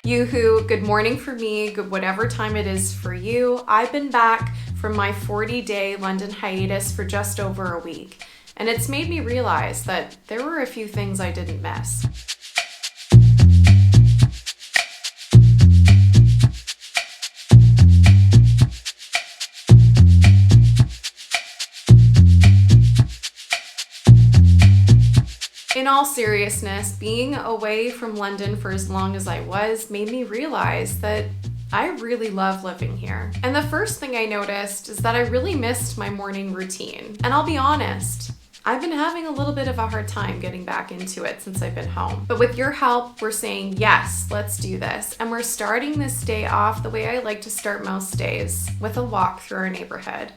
Yoo-hoo, good morning for me, good whatever time it is for you. I've been back from my 40-day London hiatus for just over a week, and it's made me realize that there were a few things I didn't miss. In all seriousness, being away from London for as long as I was made me realize that I really love living here. And the first thing I noticed is that I really missed my morning routine. And I'll be honest, I've been having a little bit of a hard time getting back into it since I've been home. But with your help, we're saying, yes, let's do this. And we're starting this day off the way I like to start most days, with a walk through our neighborhood.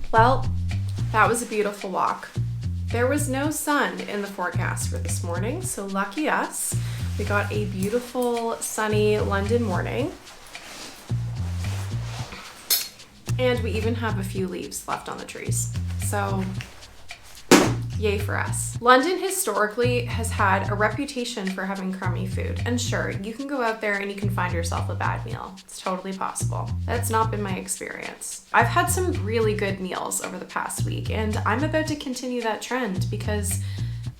Well, that was a beautiful walk. There was no sun in the forecast for this morning, so lucky us. We got a beautiful sunny London morning. And we even have a few leaves left on the trees. So yay for us. London historically has had a reputation for having crummy food. And sure, you can go out there and you can find yourself a bad meal. It's totally possible. That's not been my experience. I've had some really good meals over the past week, and I'm about to continue that trend because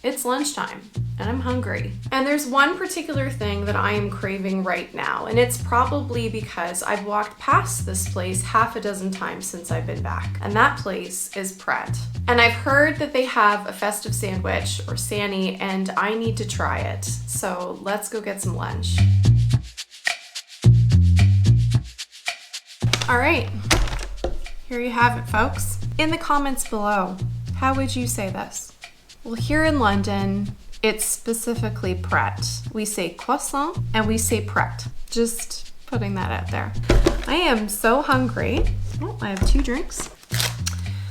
it's lunchtime. and I'm hungry. And there's one particular thing that I am craving right now, and it's probably because I've walked past this place half a dozen times since I've been back, and that place is PRET. And I've heard that they have a festive sandwich, or Sanny, and I need to try it. So let's go get some lunch. All right, here you have it, folks. In the comments below, how would you say this? Well, here in London, it's specifically PRET. We say croissant and we say PRET. Just putting that out there. I am so hungry. Oh, I have 2 drinks.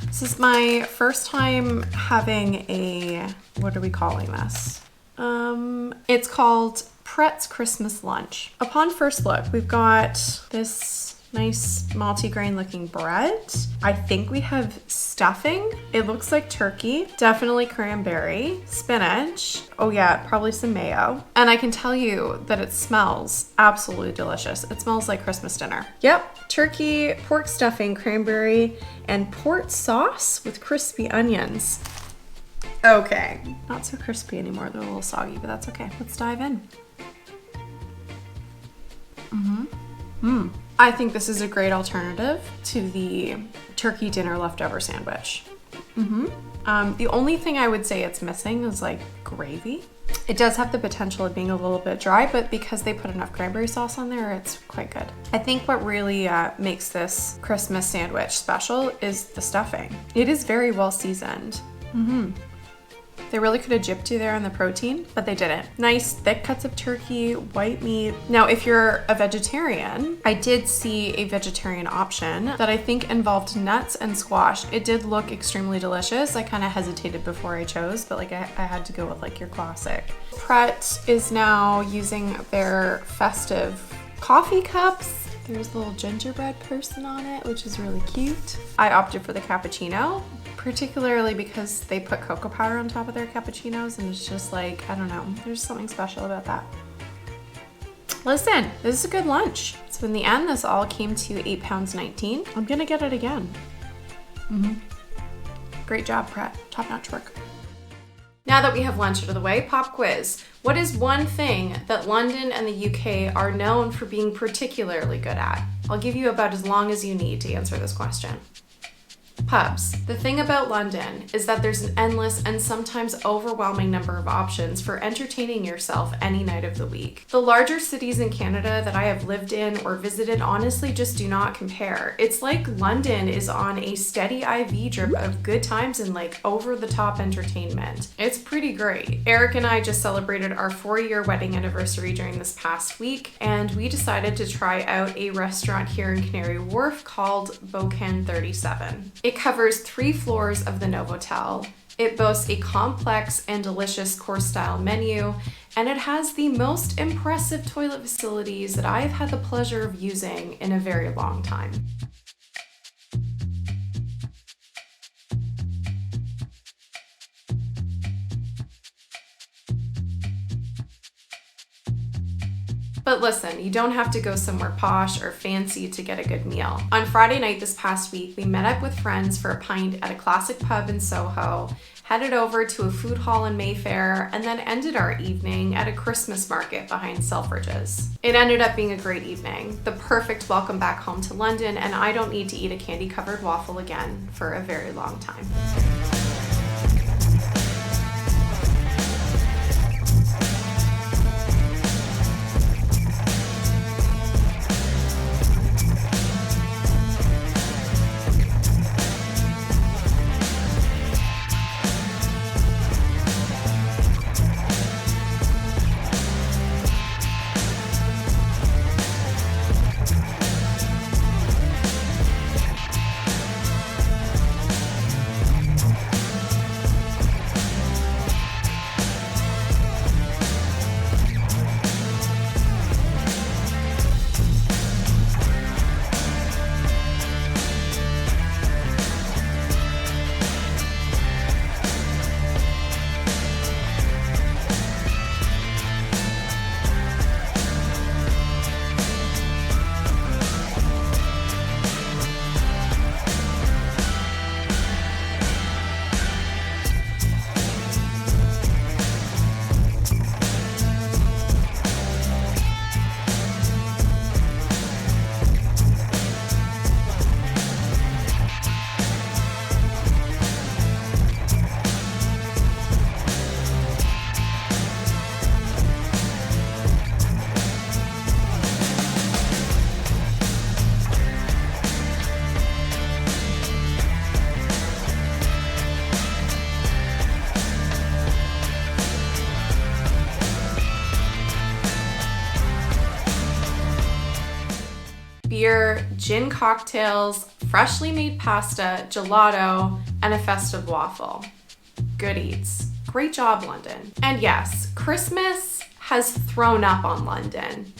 This is my first time having a, what are we calling this? It's called PRET's Christmas Lunch. Upon first look, we've got this nice multi-grain looking bread. I think we have stuffing. It looks like turkey, definitely cranberry, spinach. Oh yeah, probably some mayo. And I can tell you that it smells absolutely delicious. It smells like Christmas dinner. Yep, turkey, pork stuffing, cranberry, and port sauce with crispy onions. Okay, not so crispy anymore. They're a little soggy, but that's okay. Let's dive in. I think this is a great alternative to the turkey dinner leftover sandwich. The only thing I would say it's missing is like gravy. It does have the potential of being a little bit dry, but because they put enough cranberry sauce on there, it's quite good. I think what really makes this Christmas sandwich special is the stuffing. It is very well seasoned. They really could have gypped you there on the protein, but they didn't. Nice thick cuts of turkey, white meat. Now, if you're a vegetarian, I did see a vegetarian option that I think involved nuts and squash. It did look extremely delicious. I kind of hesitated before I chose, but like I had to go with like your classic. PRET is now using their festive coffee cups. There's a little gingerbread person on it, which is really cute. I opted for the cappuccino, particularly because they put cocoa powder on top of their cappuccinos, and it's just like, I don't know, there's something special about that. Listen, this is a good lunch. So in the end, this all came to £8.19. I'm gonna get it again. Great job, PRET. Top-notch work. Now that we have lunch out of the way, pop quiz. What is one thing that London and the UK are known for being particularly good at? I'll give you about as long as you need to answer this question. Pubs. The thing about London is that there's an endless and sometimes overwhelming number of options for entertaining yourself any night of the week. The larger cities in Canada that I have lived in or visited honestly just do not compare. It's like London is on a steady IV drip of good times and like over-the-top entertainment. It's pretty great. Eric and I just celebrated our 4-year wedding anniversary during this past week, and we decided to try out a restaurant here in Canary Wharf called Bocan 37. It covers 3 floors of the Novotel. It boasts a complex and delicious course-style menu, and it has the most impressive toilet facilities that I've had the pleasure of using in a very long time. But listen, you don't have to go somewhere posh or fancy to get a good meal. On Friday night this past week, we met up with friends for a pint at a classic pub in Soho, headed over to a food hall in Mayfair, and then ended our evening at a Christmas market behind Selfridges. It ended up being a great evening, the perfect welcome back home to London, and I don't need to eat a candy-covered waffle again for a very long time. beer, gin cocktails, freshly made pasta, gelato, and a festive waffle. Good eats. Great job, London. And yes, Christmas has thrown up on London.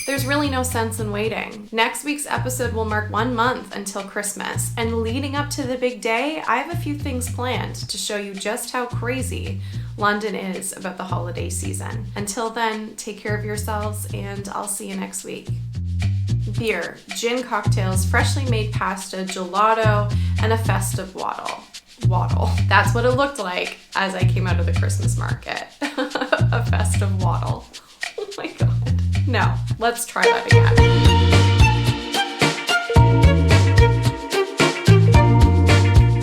There's really no sense in waiting. Next week's episode will mark 1 month until Christmas, and leading up to the big day, I have a few things planned to show you just how crazy London is about the holiday season. Until then, take care of yourselves, and I'll see you next week. Beer, gin cocktails, freshly made pasta, gelato, and a festive waddle. That's what it looked like as I came out of the Christmas market. A festive waddle. Oh my God. No, let's try that again.